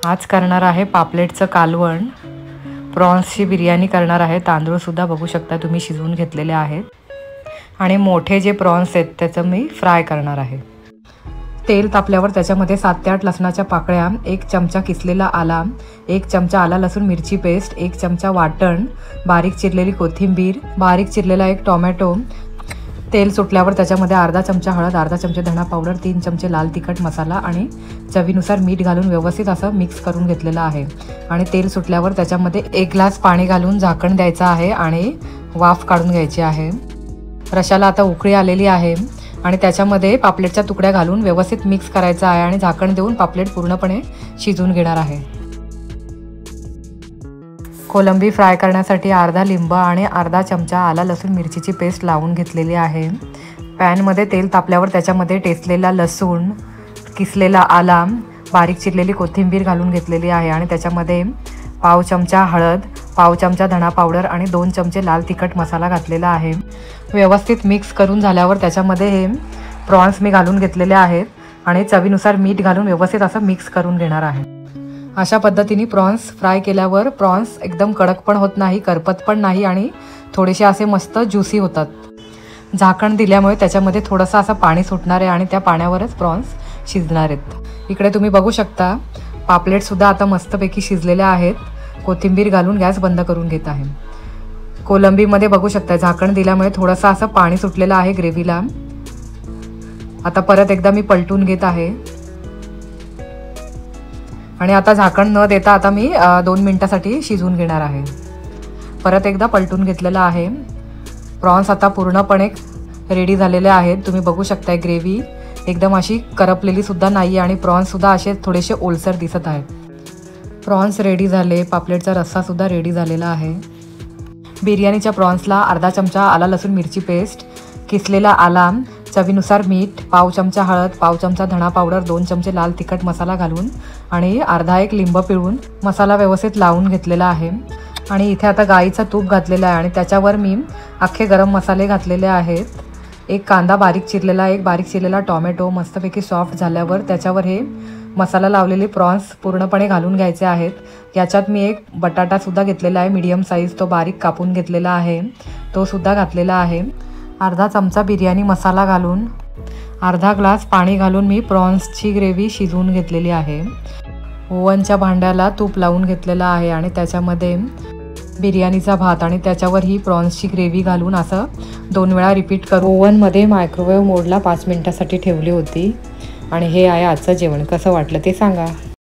आज करणार आहे पापलेटचं कालवण, प्रॉन्सची बिर्याणी करणार आहे। तांदूळ सुद्धा बघू शकता तुम्ही शिजवून घेतलेले आहेत आणि मोठे जे प्रॉन्स आहेत त्याचं मी फ्राय करणार आहे। तेल तापल्यावर त्याच्यामध्ये 7 ते 8 लसणाच्या पाकळ्या, 1 चमचा किसलेला आला, 1 चमचा आला लसूण मिरची पेस्ट, 1 चमचा वाटण, बारीक चिरलेली कोथिंबीर, बारीक चिरलेला 1 टोमॅटो। तेल सुटल्यावर त्याच्यामध्ये अर्धा चमचा हळद, अर्धा चमचा धना पावडर, 3 चमचे लाल तिखट मसाला आणि चवीनुसार मीठ घालून व्यवस्थित असं मिक्स करून घेतलेलं आहे। आणि तेल सुटल्यावर त्याच्यामध्ये 1 ग्लास पाणी घालून झाकण द्यायचं आहे आणि वाफ काढून घ्यायची आहे। रशाला आता उकळी आलेली आहे आणि त्याच्यामध्ये पापलेटच्या तुकड्या घालून व्यवस्थित मिक्स करायचं आहे आणि झाकण देऊन पापलेट पूर्णपणे शिजवून घेणार आहे। कोलंबी फ्राय करण्यासाठी अर्धा लिंब आणि अर्धा चमचा आला लसूण मिरचीची पेस्ट लावून घेतलेली आहे। पॅनमध्ये तेल तापल्यावर त्याच्यामध्ये ठेचलेला लसूण, किसलेला आला, बारीक चिरलेली कोथिंबीर घालून घेतलेली आहे आणि त्याच्यामध्ये पाव चमचा हळद, पाव चमचा धना पावडर आणि 2 चमचे लाल तिखट मसाला घातलेला आहे। व्यवस्थित मिक्स करून झाल्यावर त्याच्यामध्ये हे प्रॉन्स मी घालून घेतलेले आहेत आणि चवीनुसार मीठ घालून व्यवस्थित असं मिक्स करून घेणार आहे। अशा पद्धतीने प्रॉन्स फ्राय केल्यावर प्रॉन्स एकदम कडक पण होत नाही, करपत पण नाही आणि थोडेसे असे मस्त ज्युसी होतात। झाकण दिल्यामुळे त्याच्यामध्ये थोडंसं असं पाणी सुटणार आहे आणि त्या पाण्यावरच प्रॉन्स शिजणार आहेत। इकडे तुम्ही बघू शकता पापलेट सुद्धा आता मस्तपैकी शिजलेले आहेत। कोथिंबीर घालून गॅस बंद करून घेत आहे। कोलंबीमध्ये बघू शकता झाकण दिल्यामुळे थोडंसं असं पाणी सुटलेलं आहे ग्रेव्हीला। आता परत एकदा मी पलटून घेत आहे आणि आता झाकण न देता आता मी 2 मिनिटांसाठी शिजवून घेणार आहे। परत एकदा पलटून घेतलेलं आहे। प्रॉन्स आता पूर्णपणे रेडी झालेले आहेत। तुम्ही बघू शकता ग्रेव्ही एकदम अशी करपलेली सुद्धा नाही आणि प्रॉन्स सुद्धा असे थोडेसे ओलसर दिसत आहेत। प्रॉन्स रेडी झाले, पापलेटचा रस्सा सुद्धा रेडी झालेला आहे। बिर्याणीच्या प्रॉन्सला अर्धा चमचा आला लसूण मिरची पेस्ट, किसलेला आला, चवीनुसार मीठ, पाव चमचा हळद, पाव चमचा धना पावडर, 2 चमचे लाल तिखट मसाला घालून आणि अर्धा 1 लिंब पिळून मसाला व्यवस्थित लावून घेतलेला आहे। आणि इथे आता गाईचं तूप घातलेलं आहे आणि त्याच्यावर मी अख्खे गरम मसाले घातलेले आहेत। 1 कांदा बारीक चिरलेला, 1 बारीक चिरलेला टोमॅटो मस्तपैकी सॉफ्ट झाल्यावर त्याच्यावर हे मसाला लावलेले प्रॉन्स पूर्णपणे घालून घ्यायचे आहेत। याच्यात मी 1 बटाटा सुद्धा घेतलेला आहे मीडियम साईज, तो बारीक कापून घेतलेला आहे, तो सुद्धा घातलेला आहे। अर्धा चमचा बिर्याणी मसाला घालून अर्धा ग्लास पाणी घालून मी प्रॉन्सची ग्रेव्ही शिजवून घेतलेली आहे। ओव्हनच्या भांड्याला तूप लावून घेतलेलं आहे आणि त्याच्यामध्ये बिर्याणीचा भात आणि त्याच्यावर ही प्रॉन्सची ग्रेव्ही घालून असं 2 वेळा रिपीट करून ओव्हनमध्ये मायक्रोवेव्ह मोडला 5 मिनिटांसाठी ठेवली होती। आणि हे आहे आजचं जेवण। कसं वाटलं ते सांगा।